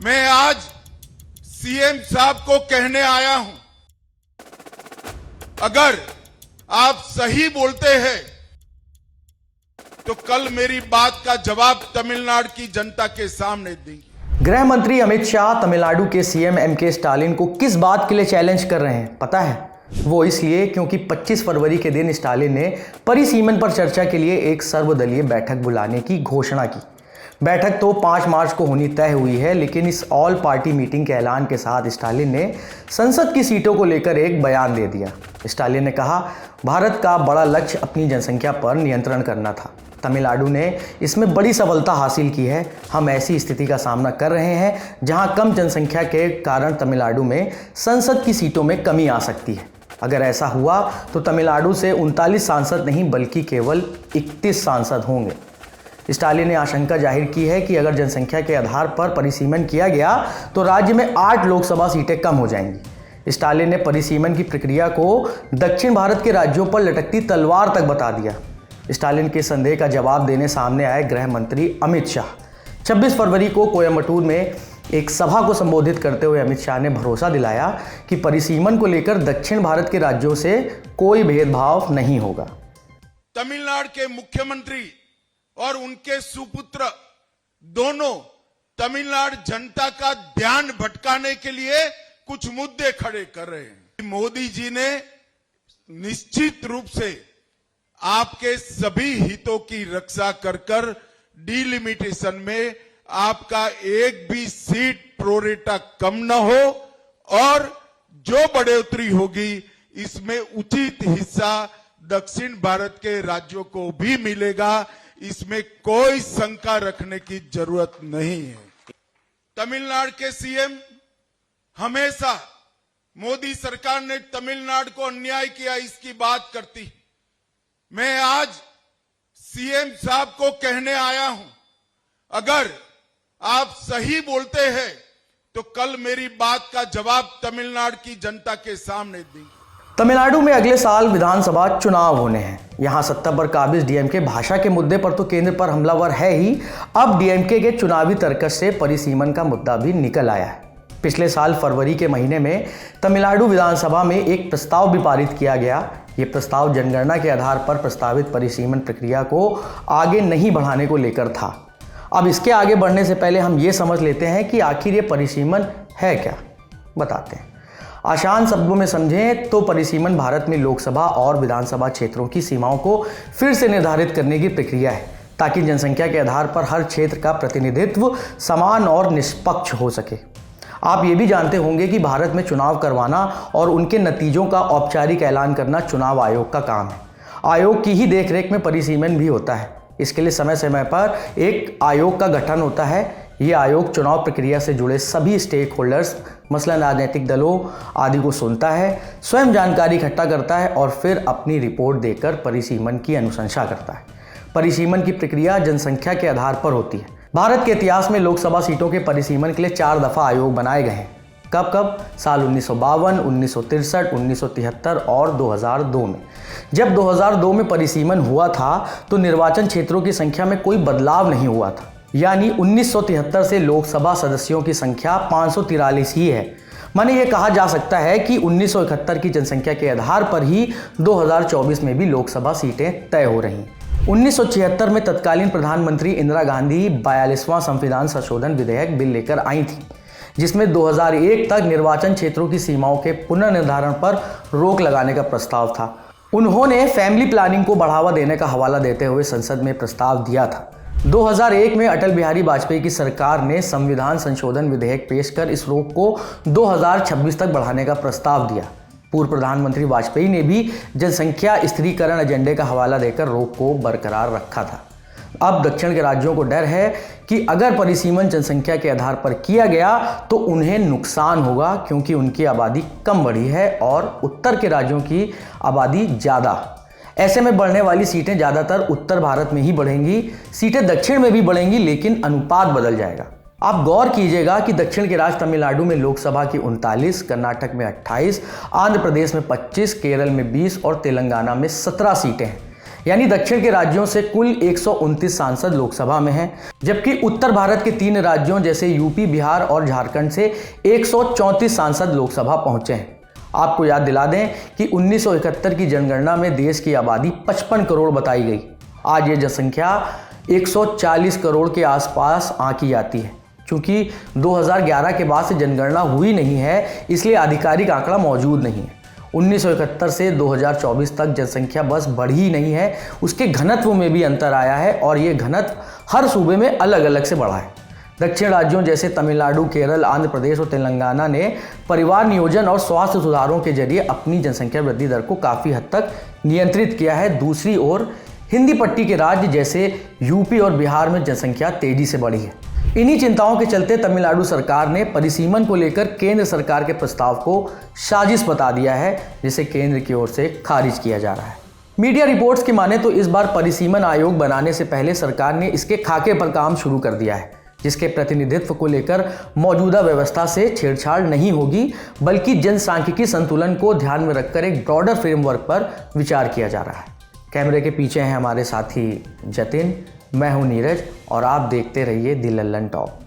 मैं आज सीएम साहब को कहने आया हूं, अगर आप सही बोलते हैं तो कल मेरी बात का जवाब तमिलनाडु की जनता के सामने देंगे। गृह मंत्री अमित शाह तमिलनाडु के सीएम एमके स्टालिन को किस बात के लिए चैलेंज कर रहे हैं पता है? वो इसलिए क्योंकि 25 फरवरी के दिन स्टालिन ने परिसीमन पर चर्चा के लिए एक सर्वदलीय बैठक बुलाने की घोषणा की। बैठक तो 5 मार्च को होनी तय हुई है, लेकिन इस ऑल पार्टी मीटिंग के ऐलान के साथ स्टालिन ने संसद की सीटों को लेकर एक बयान दे दिया। स्टालिन ने कहा, भारत का बड़ा लक्ष्य अपनी जनसंख्या पर नियंत्रण करना था। तमिलनाडु ने इसमें बड़ी सफलता हासिल की है। हम ऐसी स्थिति का सामना कर रहे हैं जहां कम जनसंख्या के कारण तमिलनाडु में संसद की सीटों में कमी आ सकती है। अगर ऐसा हुआ तो तमिलनाडु से 39 सांसद नहीं बल्कि केवल 31 सांसद होंगे। स्टालिन ने आशंका जाहिर की है कि अगर जनसंख्या के आधार पर परिसीमन किया गया तो राज्य में 8 लोकसभा सीटें कम हो जाएंगी। स्टालिन ने परिसीमन की प्रक्रिया को दक्षिण भारत के राज्यों पर लटकती तलवार तक बता दिया। स्टालिन के संदेह का जवाब देने सामने आए गृह मंत्री अमित शाह। 26 फरवरी को कोयम्बटूर में एक सभा को संबोधित करते हुए अमित शाह ने भरोसा दिलाया कि परिसीमन को लेकर दक्षिण भारत के राज्यों से कोई भेदभाव नहीं होगा। तमिलनाडु के मुख्यमंत्री और उनके सुपुत्र दोनों तमिलनाडु जनता का ध्यान भटकाने के लिए कुछ मुद्दे खड़े कर रहे हैं। मोदी जी ने निश्चित रूप से आपके सभी हितों की रक्षा कर डिलिमिटेशन में आपका एक भी सीट प्रोरेटा कम न हो और जो बढ़ोतरी होगी इसमें उचित हिस्सा दक्षिण भारत के राज्यों को भी मिलेगा। इसमें कोई शंका रखने की जरूरत नहीं है। तमिलनाडु के सीएम हमेशा मोदी सरकार ने तमिलनाडु को अन्याय किया इसकी बात करती। मैं आज सीएम साहब को कहने आया हूं, अगर आप सही बोलते हैं तो कल मेरी बात का जवाब तमिलनाडु की जनता के सामने देंगे। तमिलनाडु में अगले साल विधानसभा चुनाव होने हैं। यहां सत्ता पर काबिज डीएमके भाषा के मुद्दे पर तो केंद्र पर हमलावर है ही, अब डीएमके के चुनावी तर्कश से परिसीमन का मुद्दा भी निकल आया है। पिछले साल फरवरी के महीने में तमिलनाडु विधानसभा में एक प्रस्ताव भी पारित किया गया। ये प्रस्ताव जनगणना के आधार पर प्रस्तावित परिसीमन प्रक्रिया को आगे नहीं बढ़ाने को लेकर था। अब इसके आगे बढ़ने से पहले हम ये समझ लेते हैं कि आखिर ये परिसीमन है क्या, बताते हैं। आसान शब्दों में समझें तो परिसीमन भारत में लोकसभा और विधानसभा क्षेत्रों की सीमाओं को फिर से निर्धारित करने की प्रक्रिया है, ताकि जनसंख्या के आधार पर हर क्षेत्र का प्रतिनिधित्व समान और निष्पक्ष हो सके। आप ये भी जानते होंगे कि भारत में चुनाव करवाना और उनके नतीजों का औपचारिक ऐलान करना चुनाव आयोग का काम है। आयोग की ही देखरेख में परिसीमन भी होता है। इसके लिए समय समय पर एक आयोग का गठन होता है। ये आयोग चुनाव प्रक्रिया से जुड़े सभी स्टेक होल्डर्स, मसलन राजनीतिक दलों आदि को सुनता है, स्वयं जानकारी इकट्ठा करता है और फिर अपनी रिपोर्ट देकर परिसीमन की अनुशंसा करता है। परिसीमन की प्रक्रिया जनसंख्या के आधार पर होती है। भारत के इतिहास में लोकसभा सीटों के परिसीमन के लिए 4 दफा आयोग बनाए गए हैं। कब कब? साल 1952, 1963, 1973 और 2002 में। जब 2002 में परिसीमन हुआ था तो निर्वाचन क्षेत्रों की संख्या में कोई बदलाव नहीं हुआ था, यानी 1973 से लोकसभा सदस्यों की संख्या 543 ही है। माने ये कहा जा सकता है कि 1971 की जनसंख्या के आधार पर ही 2024 में भी लोकसभा सीटें तय हो रही। 1976 में तत्कालीन प्रधानमंत्री इंदिरा गांधी 42वां संविधान संशोधन विधेयक बिल लेकर आई थी, जिसमें 2001 तक निर्वाचन क्षेत्रों की सीमाओं के पुनर्निर्धारण पर रोक लगाने का प्रस्ताव था। उन्होंने फैमिली प्लानिंग को बढ़ावा देने का हवाला देते हुए संसद में प्रस्ताव दिया था। 2001 में अटल बिहारी वाजपेयी की सरकार ने संविधान संशोधन विधेयक पेश कर इस रोक को 2026 तक बढ़ाने का प्रस्ताव दिया। पूर्व प्रधानमंत्री वाजपेयी ने भी जनसंख्या स्थिरीकरण एजेंडे का हवाला देकर रोक को बरकरार रखा था। अब दक्षिण के राज्यों को डर है कि अगर परिसीमन जनसंख्या के आधार पर किया गया तो उन्हें नुकसान होगा, क्योंकि उनकी आबादी कम बढ़ी है और उत्तर के राज्यों की आबादी ज़्यादा। ऐसे में बढ़ने वाली सीटें ज़्यादातर उत्तर भारत में ही बढ़ेंगी। सीटें दक्षिण में भी बढ़ेंगी, लेकिन अनुपात बदल जाएगा। आप गौर कीजिएगा कि दक्षिण के राज्य तमिलनाडु में लोकसभा की 39, कर्नाटक में 28, आंध्र प्रदेश में 25, केरल में 20 और तेलंगाना में 17 सीटें हैं। यानी दक्षिण के राज्यों से कुल 129 सांसद लोकसभा में हैं, जबकि उत्तर भारत के 3 राज्यों जैसे यूपी, बिहार और झारखंड से 134 सांसद लोकसभा पहुंचे हैं। आपको याद दिला दें कि 1971 की जनगणना में देश की आबादी 55 करोड़ बताई गई। आज ये जनसंख्या 140 करोड़ के आसपास आंकी जाती है। चूंकि 2011 के बाद से जनगणना हुई नहीं है, इसलिए आधिकारिक आंकड़ा मौजूद नहीं है। 1971 से 2024 तक जनसंख्या बस बढ़ी नहीं है, उसके घनत्व में भी अंतर आया है और ये घनत्व हर सूबे में अलग अलग से बढ़ा है। दक्षिण राज्यों जैसे तमिलनाडु, केरल, आंध्र प्रदेश और तेलंगाना ने परिवार नियोजन और स्वास्थ्य सुधारों के जरिए अपनी जनसंख्या वृद्धि दर को काफ़ी हद तक नियंत्रित किया है। दूसरी ओर हिंदी पट्टी के राज्य जैसे यूपी और बिहार में जनसंख्या तेजी से बढ़ी है। इन्हीं चिंताओं के चलते तमिलनाडु सरकार ने परिसीमन को लेकर केंद्र सरकार के प्रस्ताव को साजिश बता दिया है, जिसे केंद्र की ओर से खारिज किया जा रहा है। मीडिया रिपोर्ट्स की माने तो इस बार परिसीमन आयोग बनाने से पहले सरकार ने इसके खाके पर काम शुरू कर दिया है, जिसके प्रतिनिधित्व को लेकर मौजूदा व्यवस्था से छेड़छाड़ नहीं होगी, बल्कि जनसांख्यिकी संतुलन को ध्यान में रखकर एक ब्रॉडर फ्रेमवर्क पर विचार किया जा रहा है। कैमरे के पीछे हैं हमारे साथी जतिन, मैं हूं नीरज और आप देखते रहिए दी लल्लन टॉप।